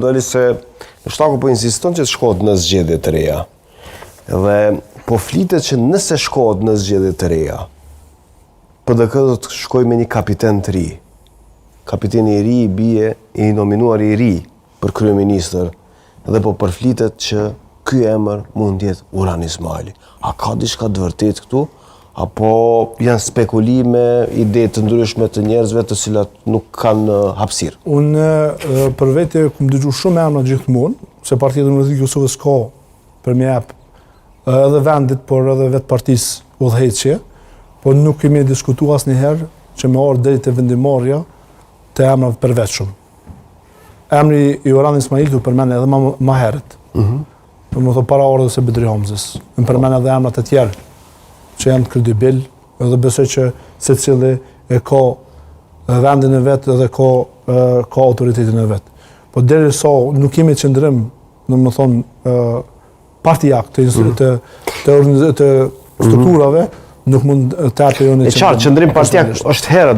Doli se Shtaku po insiston që të shkohet në zgjedhje të reja. Dhe po flitet që nëse shkohet në zgjedhje të reja, PDK do të shkoj me një kapiten të ri. Kapiteni i ri i bie i nominuar i ri për kryeministër dhe po përflitet që ky emër mund të jetë Uran Ismaili. A ka diçka të vërtetë këtu? Apo janë spekulime, ide të ndryshme të njerëzve të cilat nuk kanë hapësirë? Unë për vete kam dëgjuar shumë emra gjithmonë, se Partia Demokratike e Kosovës ka për me jap edhe vendit, por edhe vetë partisë udhëheqje, po nuk kemi diskutuar asnjëherë që me ardhur deri te vendimarrja të emrave përveçshëm. Emri i Uran Ismail u përmend edhe më herët. Për më thonë para ardhjes së Bedri Hamzës. Më përmend edhe emrat e tjerë që janë kredibil, edhe besoj që secili e ka vendin e vet edhe ka autoritetin e vet. Po derisa nuk kemi qendrim, domethënë partijak të strukturave, nuk mund të apë jonë. E qartë, qendrim partijak është herët